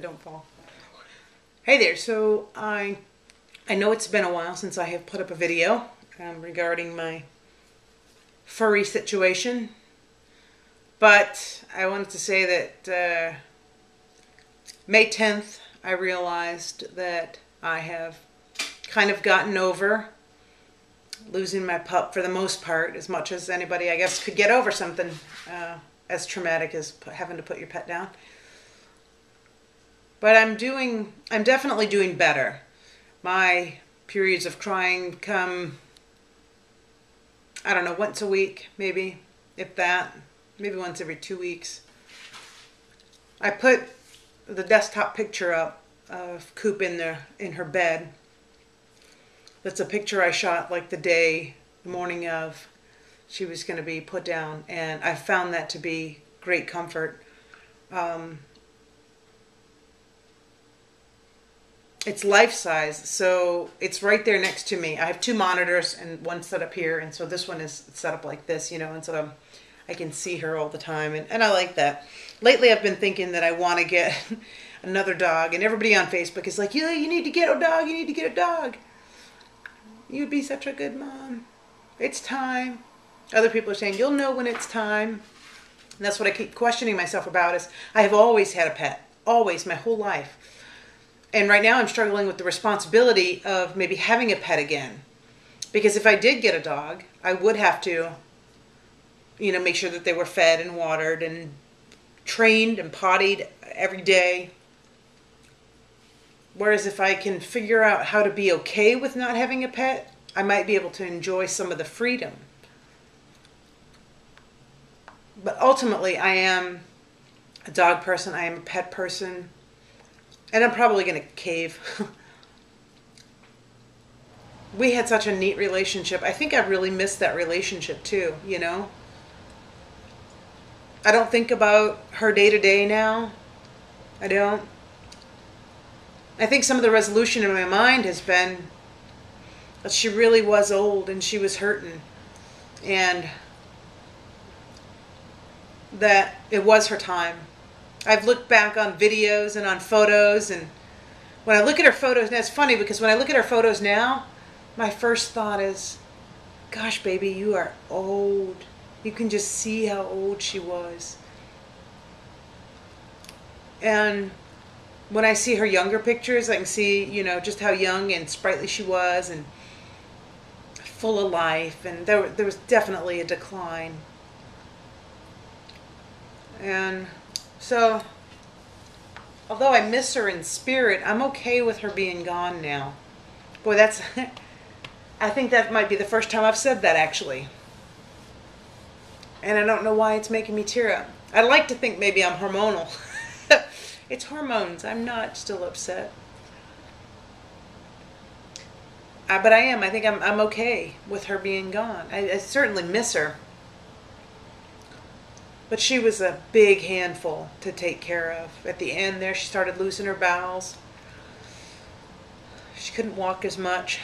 don't fall. Hey there, so I know it's been a while since I have put up a video regarding my furry situation, but I wanted to say that May 10th I realized that I have kind of gotten over losing my pup for the most part, as much as anybody I guess could get over something as traumatic as having to put your pet down. But I'm definitely doing better. My periods of crying come, I don't know, once a week, maybe, if that, maybe once every 2 weeks. I put the desktop picture up of Coop in her bed. That's a picture I shot like the morning of she was going to be put down, and I found that to be great comfort. It's life-size, so it's right there next to me. I have two monitors and one set up here, and so this one is set up like this, you know, and so I can see her all the time, and I like that. Lately I've been thinking that I want to get another dog, and everybody on Facebook is like, yeah, you need to get a dog, you need to get a dog. You'd be such a good mom. It's time. Other people are saying, you'll know when it's time. And that's what I keep questioning myself about, is I have always had a pet. Always, my whole life. And right now I'm struggling with the responsibility of maybe having a pet again. Because if I did get a dog, I would have to, you know, make sure that they were fed and watered and trained and pottied every day. Whereas if I can figure out how to be okay with not having a pet, I might be able to enjoy some of the freedom. But ultimately, I am a dog person, I am a pet person, and I'm probably going to cave. We had such a neat relationship. I think I really missed that relationship too, you know? I don't think about her day to day now. I don't. I think some of the resolution in my mind has been that she really was old and she was hurting, and that it was her time. I've looked back on videos and on photos, and when I look at her photos, now it's funny because when I look at her photos now, my first thought is, gosh, baby, you are old. You can just see how old she was. And when I see her younger pictures, I can see, you know, just how young and sprightly she was and full of life. And there was definitely a decline. And so, although I miss her in spirit, I'm okay with her being gone now. Boy, that's, I think that might be the first time I've said that, actually. And I don't know why it's making me tear up. I'd like to think maybe I'm hormonal. It's hormones. I'm not still upset. But I am. I think I'm okay with her being gone. I certainly miss her. But she was a big handful to take care of. At the end there, she started losing her bowels. She couldn't walk as much.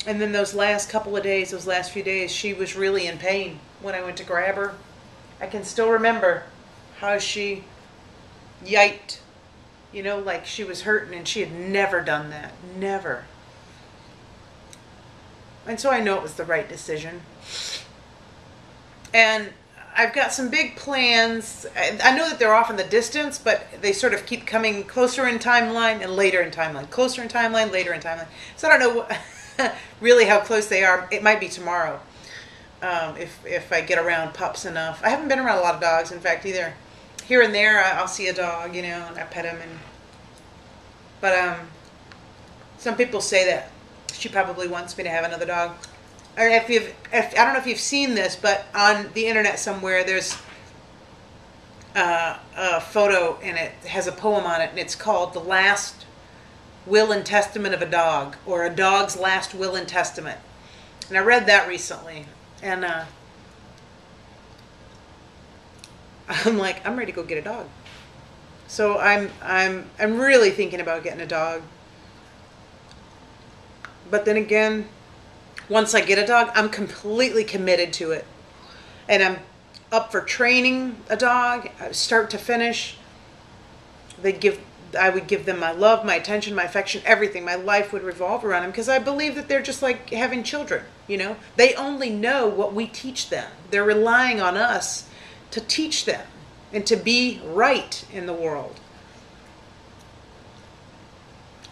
And then those last couple of days, those last few days, she was really in pain when I went to grab her. I can still remember how she yiked, you know, like she was hurting, and she had never done that. Never. And so I know it was the right decision. And I've got some big plans. I know that they're off in the distance, but they sort of keep coming closer in timeline and later in timeline. Closer in timeline, later in timeline. So I don't know really how close they are. It might be tomorrow, if I get around pups enough. I haven't been around a lot of dogs, in fact, either. Here and there, I'll see a dog, you know, and I pet him. But some people say that she probably wants me to have another dog. Or I don't know if you've seen this, but on the internet somewhere, there's a photo, and it has a poem on it, and it's called "The Last Will and Testament of a Dog," or "A Dog's Last Will and Testament." And I read that recently, and I'm like, I'm ready to go get a dog. So I'm really thinking about getting a dog. But then again, once I get a dog, I'm completely committed to it. And I'm up for training a dog, start to finish. I would give them my love, my attention, my affection, everything. My life would revolve around them because I believe that they're just like having children, you know? They only know what we teach them. They're relying on us to teach them and to be right in the world.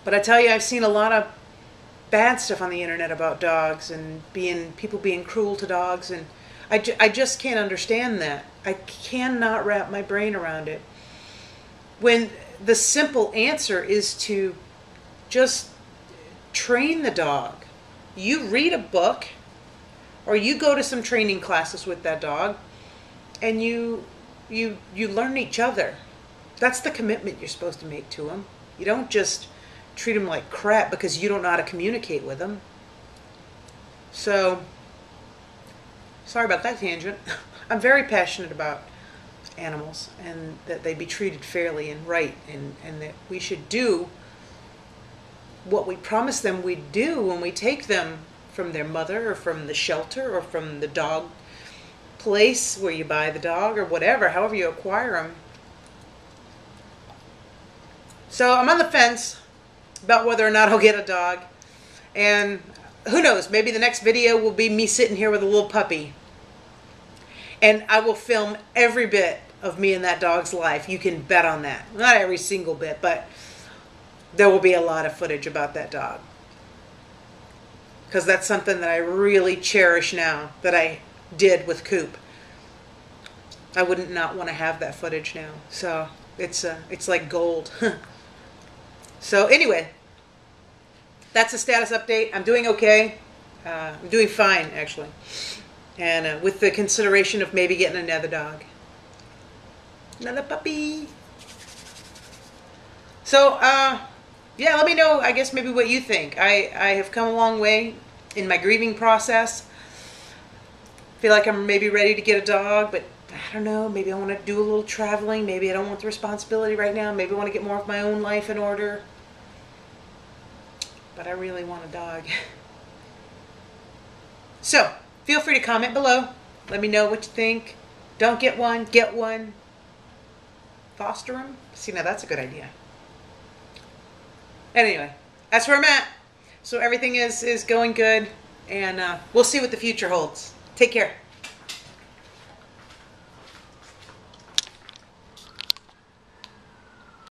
But I tell you, I've seen a lot of bad stuff on the internet about dogs and people being cruel to dogs, and I just can't understand that. I cannot wrap my brain around it. When the simple answer is to just train the dog. You read a book or you go to some training classes with that dog and you learn each other. That's the commitment you're supposed to make to him. You don't just treat him like crap because you don't know how to communicate with him. So, sorry about that tangent. I'm very passionate about animals and that they be treated fairly and right, and that we should do what we promise them we'd do when we take them from their mother or from the shelter or from the dog place where you buy the dog or whatever, however you acquire them. So I'm on the fence about whether or not I'll get a dog, and who knows, maybe the next video will be me sitting here with a little puppy. And I will film every bit of me and that dog's life. You can bet on that. Not every single bit, but there will be a lot of footage about that dog. Because that's something that I really cherish now that I did with Coop. I wouldn't not want to have that footage now. So it's like gold. So anyway, that's a status update. I'm doing okay. I'm doing fine, actually. And with the consideration of maybe getting another dog. Another puppy. So, yeah, let me know, I guess, maybe what you think. I have come a long way in my grieving process. Feel like I'm maybe ready to get a dog, but I don't know. Maybe I want to do a little traveling. Maybe I don't want the responsibility right now. Maybe I want to get more of my own life in order. But I really want a dog. So, feel free to comment below. Let me know what you think. Don't get one, get one. Foster them. See, now that's a good idea. Anyway, that's where I'm at. So everything is going good. And we'll see what the future holds. Take care.